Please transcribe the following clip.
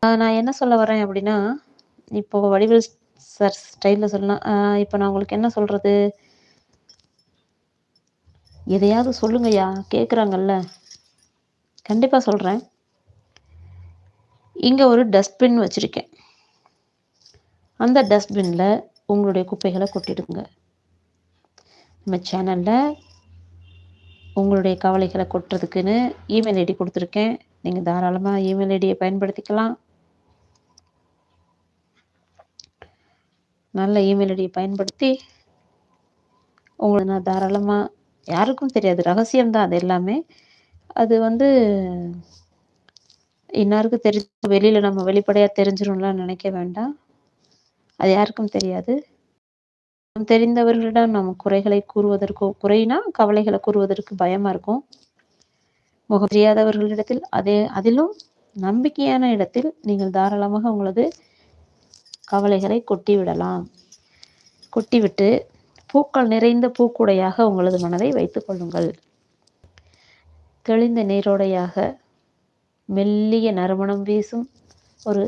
நான் என்ன சொல்ல வரேன் அப்படின்னா, இப்போ வடிவேல் சார் ஸ்டைல்ல சொல்லணும்னா, இப்போ நான் உங்களுக்கு என்ன சொல்றது? எதையாவது சொல்லுங்கய்யா! கேட்குறாங்கல்ல. கண்டிப்பா சொல்றேன். இங்க ஒரு டஸ்ட்பின் வச்சிருக்கேன். அந்த டஸ்ட்பின்ல உங்களுடைய குப்பைகள கொட்டிடுங்க. நம்ம சேனல்ல உங்களுடைய கவலைகள கொட்டுறதுக்குன்னு இமெயில் ஐடி குடுத்துருக்கேன். நீங்க தாராளமா இமெயில் ஐடிய பயன்படுத்திக்கலாம். நல்ல இமெயில் ஐடிய பயன்படுத்தி, உங்கள நான் தாராளமா யாருக்கும் தெரியாது. ரகசியம் தான் அது எல்லாமே. அது வந்து இன்னாருக்கு வெளியில நம்ம வெளிப்படையா தெரிஞ்சிரும்லாம் நினைக்க வேண்டாம். அது யாருக்கும் தெரியாது. தெரிந்தவர்களிடம் நம் குறைகளை கூறுவதற்கோ குறைனா கவலைகள கூறுவதற்கு பயமா இருக்கும். முகம் தெரியாதவர்களிடத்தில் அதிலும் நம்பிக்கையான இடத்தில் நீங்கள் தாராளமாக உங்களது கவலைகளை கொட்டிவிடலாம். கொட்டிவிட்டு பூக்கள் நிறைந்த பூக்கூடையாக உங்களது மனதை வைத்துக் கொள்ளுங்கள். தெளிந்த நீரோடையாக மெல்லிய நறுமணம் வீசும் ஒரு